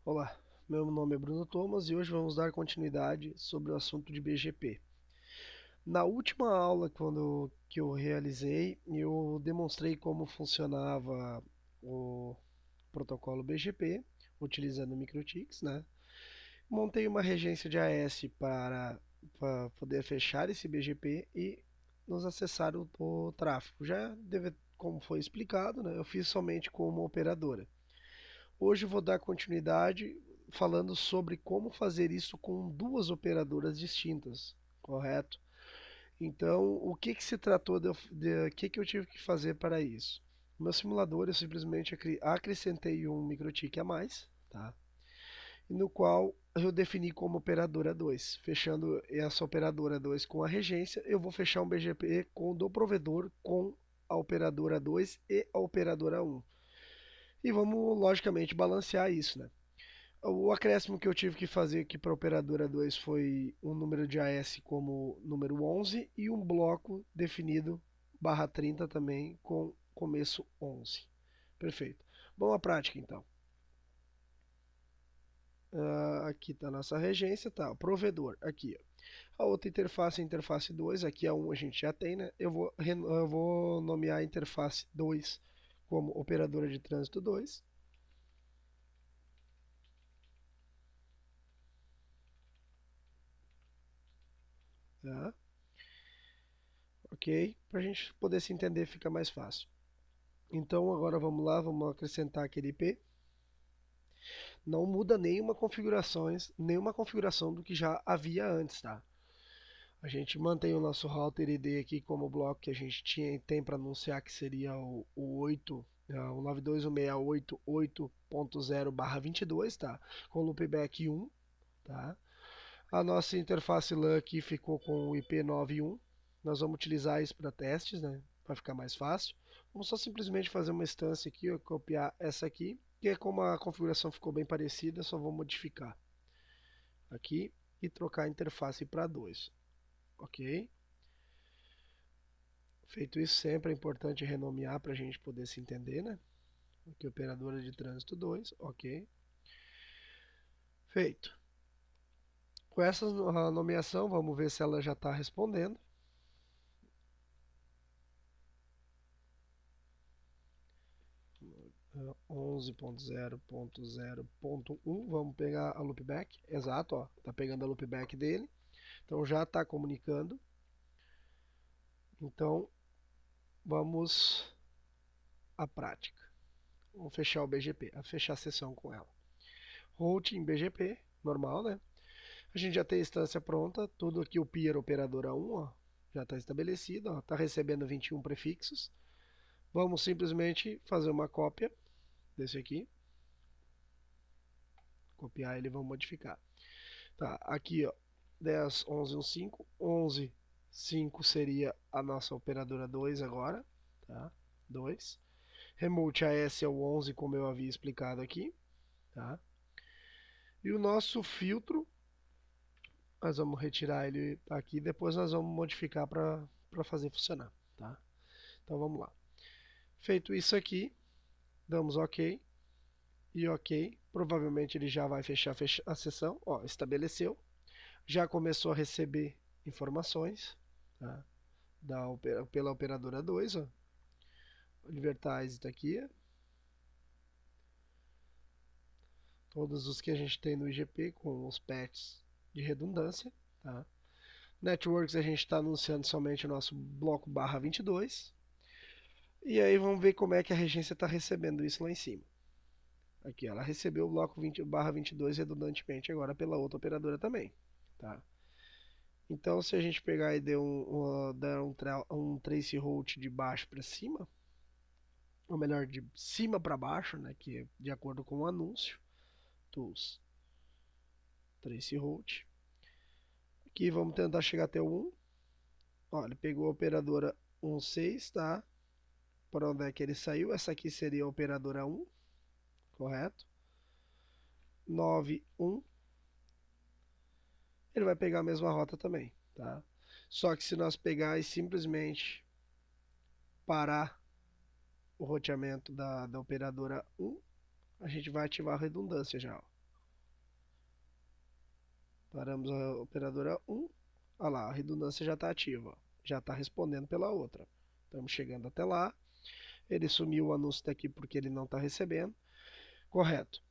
Olá, meu nome é Bruno Thomas e hoje vamos dar continuidade sobre o assunto de BGP. Na última aula que eu realizei, eu demonstrei como funcionava o protocolo BGP, utilizando MikroTik, né? Montei uma regência de AS para poder fechar esse BGP e nos acessar o tráfego. Como foi explicado, né, eu fiz somente com uma operadora. Hoje eu vou dar continuidade falando sobre como fazer isso com duas operadoras distintas, correto? Então, o que se tratou que eu tive que fazer para isso? No meu simulador eu simplesmente acrescentei um MikroTik a mais, tá? No qual eu defini como operadora 2. Fechando essa operadora 2 com a regência, eu vou fechar um BGP com o do provedor com a operadora 2 e a operadora 1. E vamos, logicamente, balancear isso, né? O acréscimo que eu tive que fazer aqui para a operadora 2 foi um número de AS como número 11 e um bloco definido barra 30 também com começo 11. Perfeito. Vamos à prática então. Aqui está a nossa regência, tá? O provedor, aqui. Ó. A outra interface é a interface 2, aqui a 1 a gente já tem, né? Eu vou nomear a interface 2 como operadora de trânsito 2. Tá? Ok? Para a gente poder se entender fica mais fácil. Então agora vamos lá, vamos acrescentar aquele IP. Não muda nenhuma configuração do que já havia antes, tá? A gente mantém o nosso router ID aqui como bloco que a gente tem para anunciar que seria o 8, o 92168.8.0/22, tá? Com loopback 1, tá? A nossa interface LAN aqui ficou com o IP 91. Nós vamos utilizar isso para testes, né? Para ficar mais fácil. Vamos só simplesmente fazer uma instância aqui, ó, copiar essa aqui. E é como a configuração ficou bem parecida, só vou modificar aqui e trocar a interface para 2. Ok? Feito isso, sempre é importante renomear para a gente poder se entender, né? Aqui, operadora de trânsito 2, ok. Feito. Com essa nomeação, vamos ver se ela já está respondendo. 11.0.0.1, vamos pegar a loopback, exato, ó, tá pegando a loopback dele, então já está comunicando. Então vamos à prática. Vamos fechar o BGP, fechar a sessão com ela. Route em BGP, normal, né? A gente já tem a instância pronta, tudo aqui o peer operadora 1, ó, já está estabelecido, está recebendo 21 prefixos. Vamos simplesmente fazer uma cópia desse aqui, copiar ele e vamos modificar. Tá, aqui ó, 10, 11, 5, 11, 5 seria a nossa operadora 2 agora, tá? 2. Remote AS é o 11, como eu havia explicado aqui, tá? E o nosso filtro, nós vamos retirar ele aqui, depois nós vamos modificar para fazer funcionar, tá? Então vamos lá. Feito isso aqui, damos OK e OK. Provavelmente ele já vai fechar a sessão, ó, estabeleceu. Já começou a receber informações, tá? Pela operadora 2, ó. O advertise está aqui. Todos os que a gente tem no IGP com os patches de redundância, tá? Networks a gente está anunciando somente o nosso bloco barra 22. E aí vamos ver como é que a regência está recebendo isso lá em cima. Aqui ela recebeu o bloco 20 barra 22 redundantemente agora pela outra operadora também, tá? Então se a gente pegar e der um trace route de baixo para cima, ou melhor, de cima para baixo, né, que é de acordo com o anúncio, tools, trace route. Aqui vamos tentar chegar até o 1. Ó, ele pegou a operadora 16, tá? Para onde é que ele saiu? Essa aqui seria a operadora 1, correto? 91. Ele vai pegar a mesma rota também, tá? Só que se nós pegar e simplesmente parar o roteamento da operadora 1, a gente vai ativar a redundância já, ó. Paramos a operadora 1. Olha lá, a redundância já está ativa. Ó. Já está respondendo pela outra. Estamos chegando até lá. Ele sumiu o anúncio daqui porque ele não está recebendo. Correto.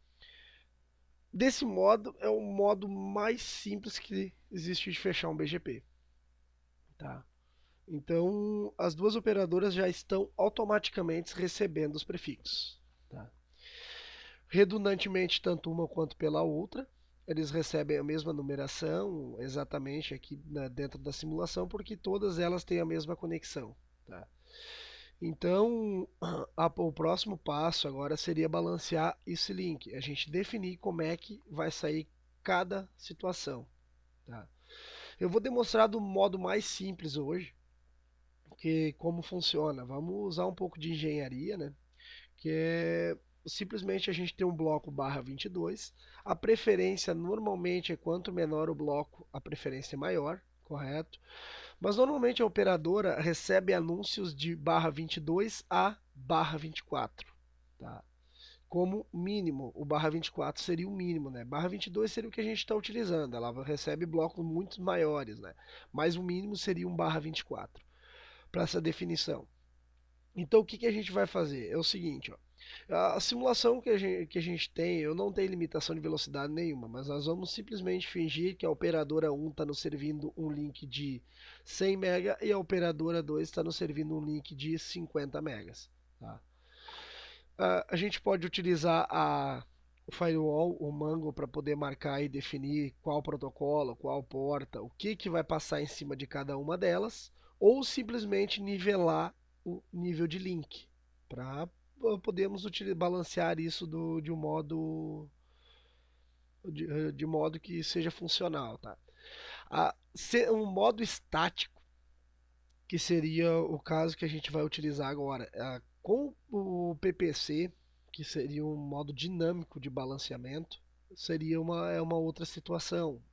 Desse modo, é o modo mais simples que existe de fechar um BGP. Tá? Então, as duas operadoras já estão automaticamente recebendo os prefixos. Tá? Redundantemente, tanto uma quanto pela outra, eles recebem a mesma numeração exatamente aqui dentro da simulação, porque todas elas têm a mesma conexão. Tá? Então, o próximo passo agora seria balancear esse link, a gente definir como é que vai sair cada situação. Tá? Eu vou demonstrar do modo mais simples hoje, que como funciona. Vamos usar um pouco de engenharia, né? Que é simplesmente a gente tem um bloco barra 22. A preferência normalmente é quanto menor o bloco, a preferência é maior, correto? Mas normalmente a operadora recebe anúncios de barra 22 a barra 24, tá? Como mínimo, o barra 24 seria o mínimo, né? Barra 22 seria o que a gente está utilizando, ela recebe blocos muito maiores, né? Mas o mínimo seria um barra 24 para essa definição. Então o que, que a gente vai fazer? É o seguinte, ó. A simulação que a gente tem, eu não tenho limitação de velocidade nenhuma, mas nós vamos simplesmente fingir que a operadora 1 está nos servindo um link de 100 MB e a operadora 2 está nos servindo um link de 50 MB. Tá? A gente pode utilizar o firewall, o Mango, para poder marcar e definir qual protocolo, qual porta, o que, que vai passar em cima de cada uma delas, ou simplesmente nivelar o nível de link, para podermos balancear isso de um modo de modo que seja funcional. Tá? Um modo estático, que seria o caso que a gente vai utilizar agora. Com o PPC, que seria um modo dinâmico de balanceamento, seria uma outra situação.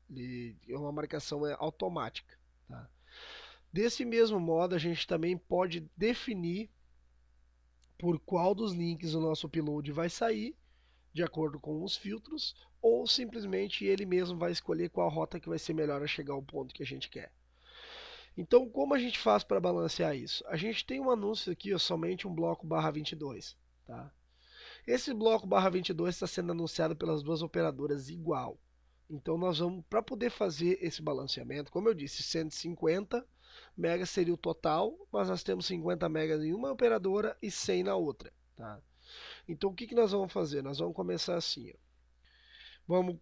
É uma marcação automática. Tá? Desse mesmo modo, a gente também pode definir por qual dos links o nosso upload vai sair, de acordo com os filtros, ou simplesmente ele mesmo vai escolher qual rota que vai ser melhor a chegar ao ponto que a gente quer. Então, como a gente faz para balancear isso? A gente tem um anúncio aqui, ó, somente um bloco barra 22. Tá? Esse bloco barra 22 está sendo anunciado pelas duas operadoras igual. Então, nós vamos, para poder fazer esse balanceamento, como eu disse, 150 megas seria o total, mas nós temos 50 megas em uma operadora e 100 na outra. Tá? Então, o que, que nós vamos fazer? Nós vamos começar assim. Ó. Vamos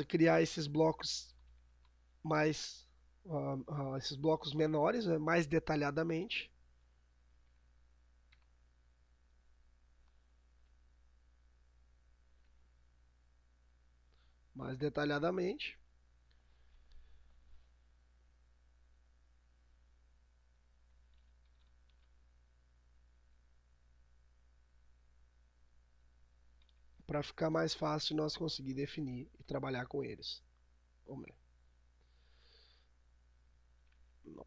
criar esses blocos mais esses blocos menores, né, mais detalhadamente. Mais detalhadamente. Para ficar mais fácil nós conseguir definir e trabalhar com eles. Vamos ver. 9.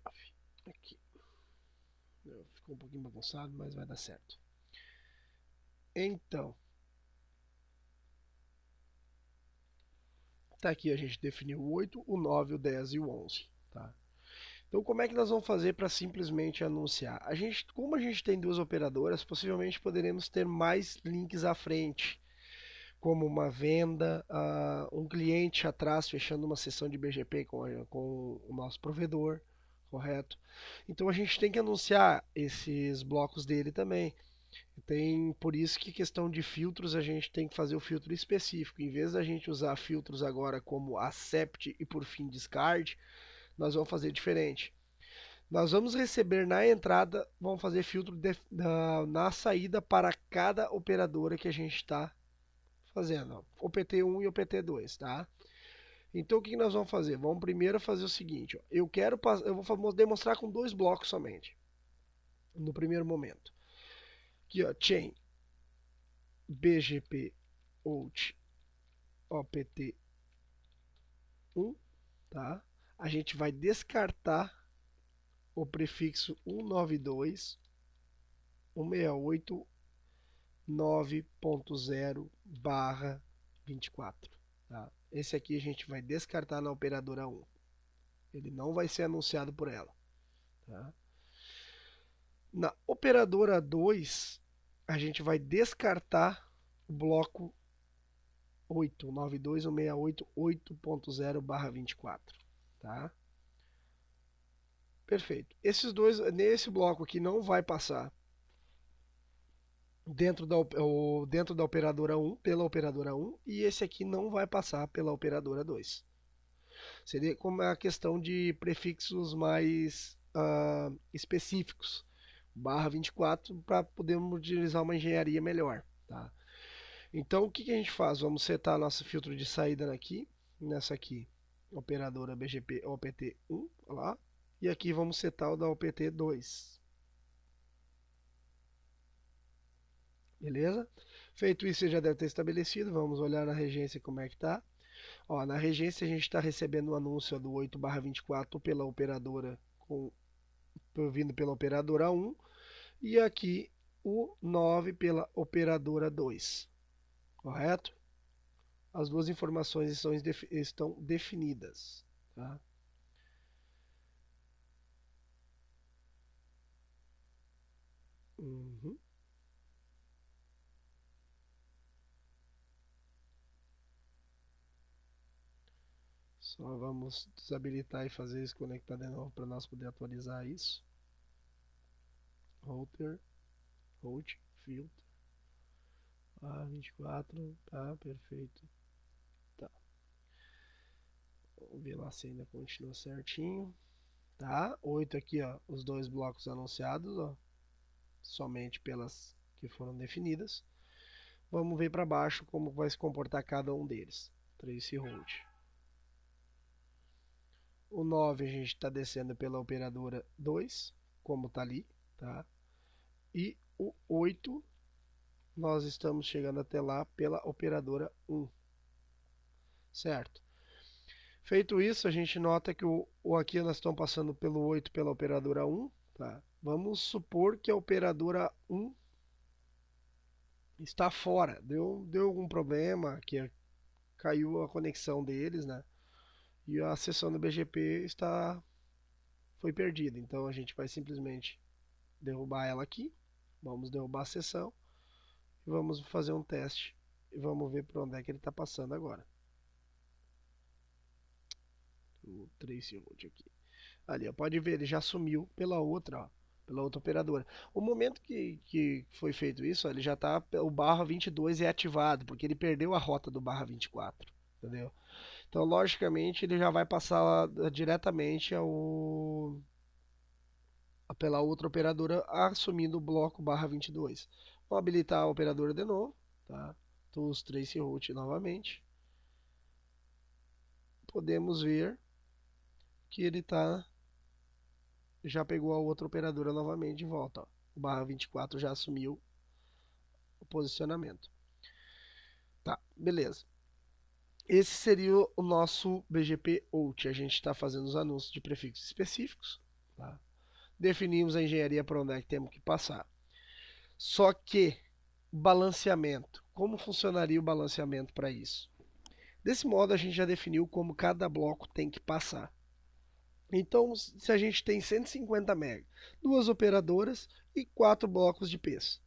Aqui. Ficou um pouquinho bagunçado, mas vai dar certo. Então, tá aqui, a gente definiu o 8, o 9, o 10 e o 11. Tá? Então, como é que nós vamos fazer para simplesmente anunciar? Como a gente tem duas operadoras, possivelmente poderemos ter mais links à frente, como uma venda, um cliente atrás fechando uma sessão de BGP com o nosso provedor, correto? Então a gente tem que anunciar esses blocos dele também. Por isso que questão de filtros a gente tem que fazer o filtro específico. Em vez da gente usar filtros agora como accept e por fim discard, nós vamos fazer diferente. Nós vamos receber na entrada, vamos fazer filtro na saída para cada operadora que a gente está fazendo, ó, o PT1 e o PT2, tá? Então o que nós vamos fazer? Vamos primeiro fazer o seguinte, ó, eu vou demonstrar com dois blocos somente, no primeiro momento. Aqui, ó, chain BGP out OPT1, tá? A gente vai descartar o prefixo 192 168 9.0/24. Tá? Esse aqui a gente vai descartar na operadora 1. Ele não vai ser anunciado por ela. Tá? Na operadora 2, a gente vai descartar o bloco 892.168.8.0/24. Tá? Perfeito. Esses dois, nesse bloco aqui não vai passar dentro da operadora 1, pela operadora 1, e esse aqui não vai passar pela operadora 2. Seria como a questão de prefixos mais específicos, barra 24, para podermos utilizar uma engenharia melhor. Tá? Então o que a gente faz? Vamos setar nosso filtro de saída aqui, nessa aqui, operadora BGP OPT1, lá, e aqui vamos setar o da OPT2. Beleza? Feito isso, você já deve ter estabelecido. Vamos olhar na regência como é que está. Ó, na regência a gente está recebendo o anúncio do 8/24 pela operadora, vindo pela operadora 1, e aqui o 9 pela operadora 2. Correto? As duas informações estão definidas. Tá? Uhum. Só vamos desabilitar e fazer isso conectar de novo para nós poder atualizar isso. Router, route, filter. 24, tá, perfeito. Tá. Vamos ver lá se ainda continua certinho. Tá, 8 aqui, ó, os dois blocos anunciados, ó, somente pelas que foram definidas. Vamos ver para baixo como vai se comportar cada um deles. Trace route. O 9 a gente está descendo pela operadora 2, como está ali, tá? E o 8 nós estamos chegando até lá pela operadora 1, certo? Feito isso, a gente nota que o aqui nós estamos passando pelo 8 pela operadora 1, tá? Vamos supor que a operadora 1 está fora, deu algum problema, que caiu a conexão deles, né? E a sessão do BGP foi perdida. Então a gente vai simplesmente derrubar ela aqui, vamos derrubar a sessão e vamos fazer um teste e vamos ver por onde é que ele está passando agora. O trace route aqui. Ali, ó, pode ver, ele já sumiu pela outra, ó, pela outra operadora. O momento que foi feito isso, ó, ele já tá, o barra 22 é ativado, porque ele perdeu a rota do barra 24, entendeu? Então, logicamente, ele já vai passar diretamente pela outra operadora, assumindo o bloco barra 22. Vou habilitar a operadora de novo, tá? Tools Trace Route novamente. Podemos ver que ele tá já pegou a outra operadora novamente de volta. Ó. O barra 24 já assumiu o posicionamento. Tá, beleza. Esse seria o nosso BGP OUT. A gente está fazendo os anúncios de prefixos específicos. Tá? Definimos a engenharia para onde é que temos que passar. Só que balanceamento. Como funcionaria o balanceamento para isso? Desse modo, a gente já definiu como cada bloco tem que passar. Então, se a gente tem 150 MB, duas operadoras e 4 blocos de peso,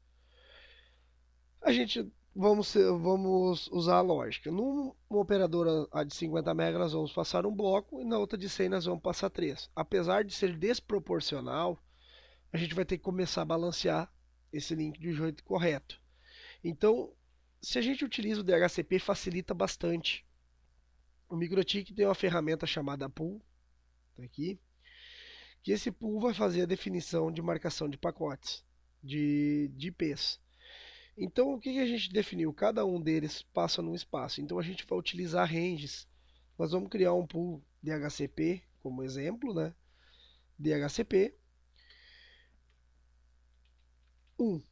a gente vamos usar a lógica. Numa operadora de 50 MB, nós vamos passar um bloco e na outra de 100 nós vamos passar 3. Apesar de ser desproporcional, a gente vai ter que começar a balancear esse link de jeito correto. Então, se a gente utiliza o DHCP, facilita bastante. O MikroTik tem uma ferramenta chamada Pool, tá aqui, que esse pool vai fazer a definição de marcação de pacotes, de IPs. Então, o que a gente definiu? Cada um deles passa num espaço. Então, a gente vai utilizar ranges. Nós vamos criar um pool DHCP, como exemplo, né? DHCP 1.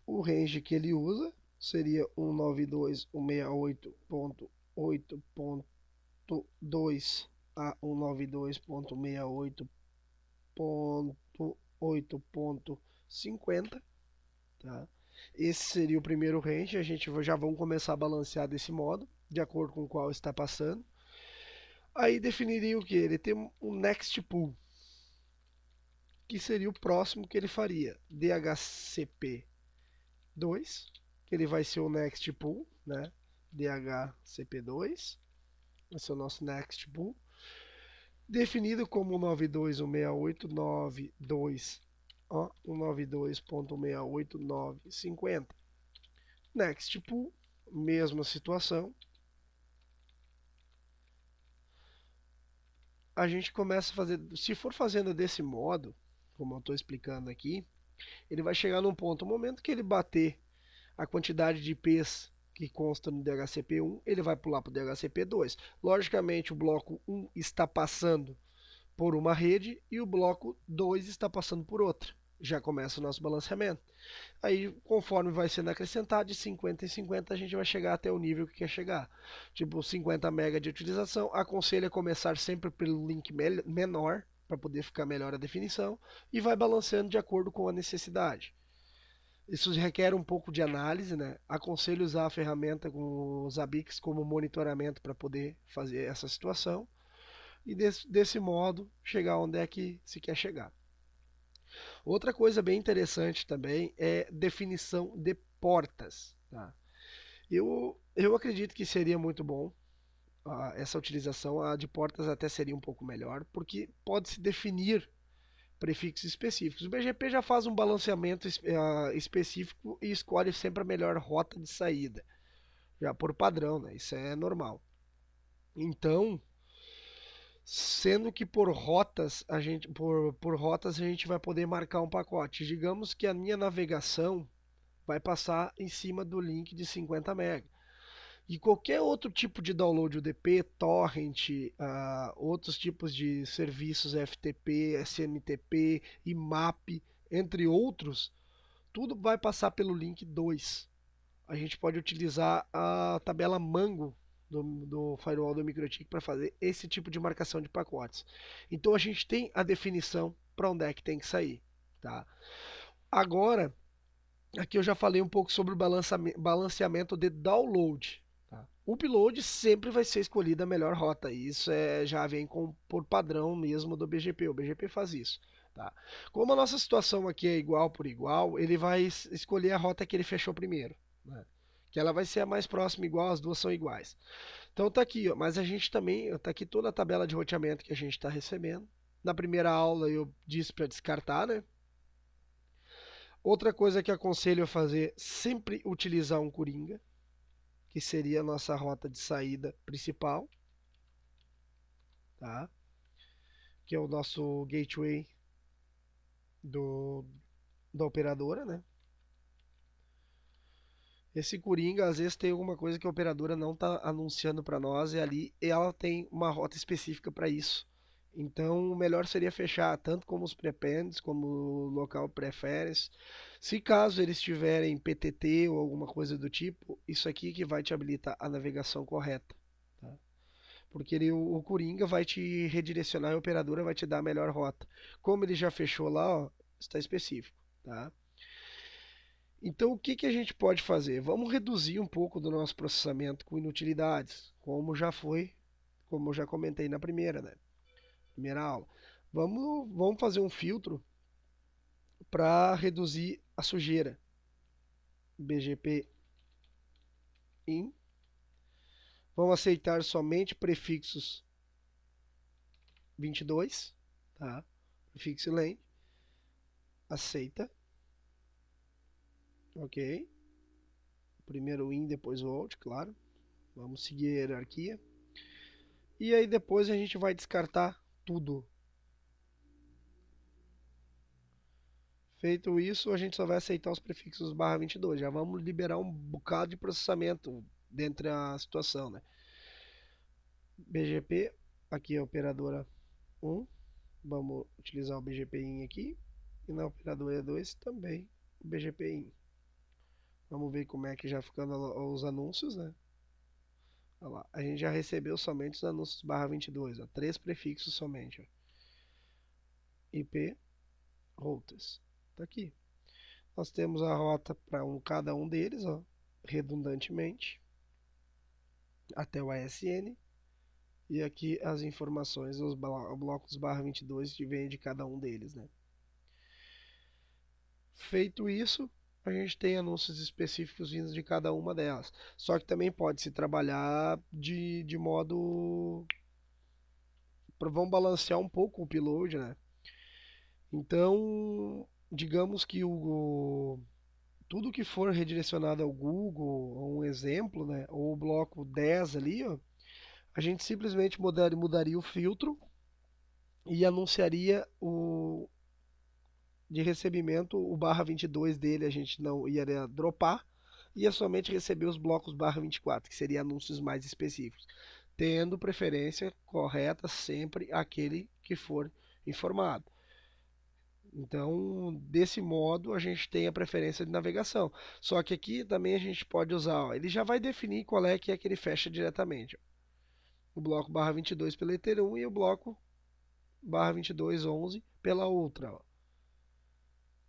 O range que ele usa seria 192.168.8.2 a 192.168.8.50, tá? Esse seria o primeiro range, a gente já vamos começar a balancear desse modo, de acordo com o qual está passando. Aí definiria o que? Ele tem um next pool, que seria o próximo que ele faria, DHCP2, que ele vai ser o next pool, né? DHCP2, vai ser o nosso next pool, definido como 92.168.92, ó, 192.168.950. Next pool, mesma situação. A gente começa a fazer, se for fazendo desse modo, como eu estou explicando aqui, ele vai chegar num ponto, no momento que ele bater a quantidade de IPs que consta no DHCP1, ele vai pular para o DHCP2. Logicamente, o bloco 1 está passando por uma rede e o bloco 2 está passando por outra. Já começa o nosso balanceamento. Aí, conforme vai sendo acrescentado, de 50 em 50, a gente vai chegar até o nível que quer chegar. Tipo, 50 MB de utilização. Aconselho a começar sempre pelo link menor, para poder ficar melhor a definição, e vai balanceando de acordo com a necessidade. Isso requer um pouco de análise, né? Aconselho usar a ferramenta com os ABICs como monitoramento para poder fazer essa situação e desse modo chegar onde é que se quer chegar. Outra coisa bem interessante também é definição de portas. Tá? Eu acredito que seria muito bom essa utilização. A de portas até seria um pouco melhor, porque pode-se definir prefixos específicos. O BGP já faz um balanceamento específico e escolhe sempre a melhor rota de saída, já por padrão, né? Isso é normal. Então, sendo que por rotas a gente vai poder marcar um pacote. Digamos que a minha navegação vai passar em cima do link de 50 MB. E qualquer outro tipo de download UDP, torrent, outros tipos de serviços FTP, SMTP, IMAP, entre outros, tudo vai passar pelo link 2. A gente pode utilizar a tabela Mango do firewall do MikroTik para fazer esse tipo de marcação de pacotes. Então a gente tem a definição para onde é que tem que sair. Tá? Agora, aqui eu já falei um pouco sobre o balanceamento de download. Tá? O upload sempre vai ser escolhida a melhor rota. Isso já vem por padrão mesmo do BGP. O BGP faz isso. Tá? Como a nossa situação aqui é igual por igual, ele vai escolher a rota que ele fechou primeiro. Né? Que ela vai ser a mais próxima igual, as duas são iguais. Então tá aqui, ó, mas a gente também, tá aqui toda a tabela de roteamento que a gente está recebendo. Na primeira aula eu disse para descartar, né? Outra coisa que aconselho a fazer, sempre utilizar um Coringa, que seria a nossa rota de saída principal, tá? Que é o nosso gateway do, da operadora, né? Esse Coringa, às vezes tem alguma coisa que a operadora não está anunciando para nós e ali ela tem uma rota específica para isso. Então, o melhor seria fechar tanto como os prepends, como o local preferes. Se caso eles tiverem PTT ou alguma coisa do tipo, isso aqui que vai te habilitar a navegação correta. Tá? Porque o Coringa vai te redirecionar e a operadora vai te dar a melhor rota. Como ele já fechou lá, ó, está específico. Tá? Então, o que a gente pode fazer? Vamos reduzir um pouco do nosso processamento com inutilidades, como eu já comentei na primeira, né? Primeira aula. Vamos fazer um filtro para reduzir a sujeira. BGP in. Vamos aceitar somente prefixos 22, tá? Prefixo len. Aceita. Ok. Primeiro o in, depois o out, claro. Vamos seguir a hierarquia. E aí depois a gente vai descartar tudo. Feito isso, a gente só vai aceitar os prefixos barra 22. Já vamos liberar um bocado de processamento dentro da situação, né? BGP, aqui é a operadora 1. Vamos utilizar o BGP in aqui. E na operadora 2 também o BGP in. Vamos ver como é que já ficando os anúncios, né? Olha lá, a gente já recebeu somente os anúncios barra 22, ó, 3 prefixos somente. Ó. IP routers. Tá aqui. nós temos a rota para cada um deles, ó, redundantemente, até o ASN. E aqui as informações, os blocos barra 22 que vem de cada um deles, né? Feito isso, a gente tem anúncios específicos vindos de cada uma delas. Só que também pode se trabalhar de modo. Vamos balancear um pouco o upload, né? Então, digamos que tudo que for redirecionado ao Google, um exemplo, né? Ou o bloco 10 ali, ó, a gente simplesmente mudaria o filtro e anunciaria o de recebimento, o barra 22 dele a gente não ia dropar, ia somente receber os blocos barra 24, que seriam anúncios mais específicos, tendo preferência correta sempre aquele que for informado. Então, desse modo, a gente tem a preferência de navegação. Só que aqui também a gente pode usar, ó, ele já vai definir qual é que ele fecha diretamente. Ó. O bloco barra 22 pela Ether 1 e o bloco barra 2211 pela outra. Ó.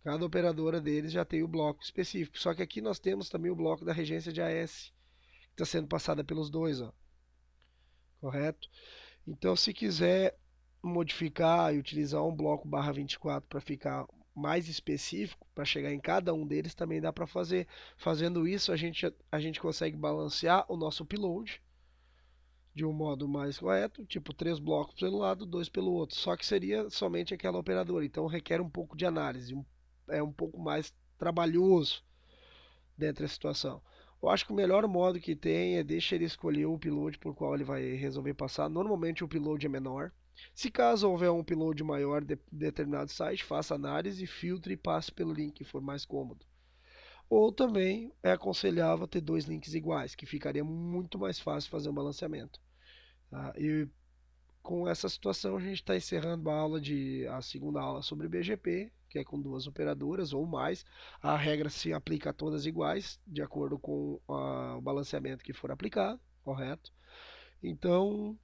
Cada operadora deles já tem o bloco específico. Só que aqui nós temos também o bloco da regência de AS, que está sendo passada pelos dois, ó. Correto? Então, se quiser modificar e utilizar um bloco barra 24 para ficar mais específico, para chegar em cada um deles, também dá para fazer. Fazendo isso, a gente consegue balancear o nosso upload de um modo mais correto, tipo 3 blocos pelo lado, 2 pelo outro. Só que seria somente aquela operadora, então requer um pouco de análise, é um pouco mais trabalhoso dentro da situação. Eu acho que o melhor modo que tem é deixa ele escolher o upload por qual ele vai resolver passar. Normalmente o upload é menor. Se caso houver um upload maior de determinado site, faça análise, filtre e passe pelo link que for mais cômodo. Ou também é aconselhável ter dois links iguais, que ficaria muito mais fácil fazer um balanceamento. Tá? E com essa situação a gente está encerrando a segunda aula sobre BGP, que é com duas operadoras ou mais. A regra se aplica a todas iguais, de acordo com o balanceamento que for aplicado, correto? Então,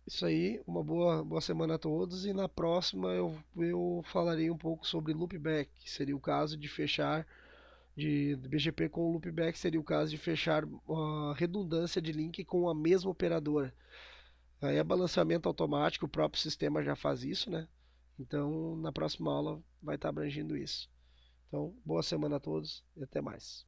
isso aí, uma boa semana a todos. E na próxima eu falarei um pouco sobre loopback, que seria o caso de fechar de BGP com loopback, seria o caso de fechar a redundância de link com a mesma operadora. Aí é balanceamento automático, o próprio sistema já faz isso, né? Então, na próxima aula vai estar abrangindo isso. Então, boa semana a todos e até mais.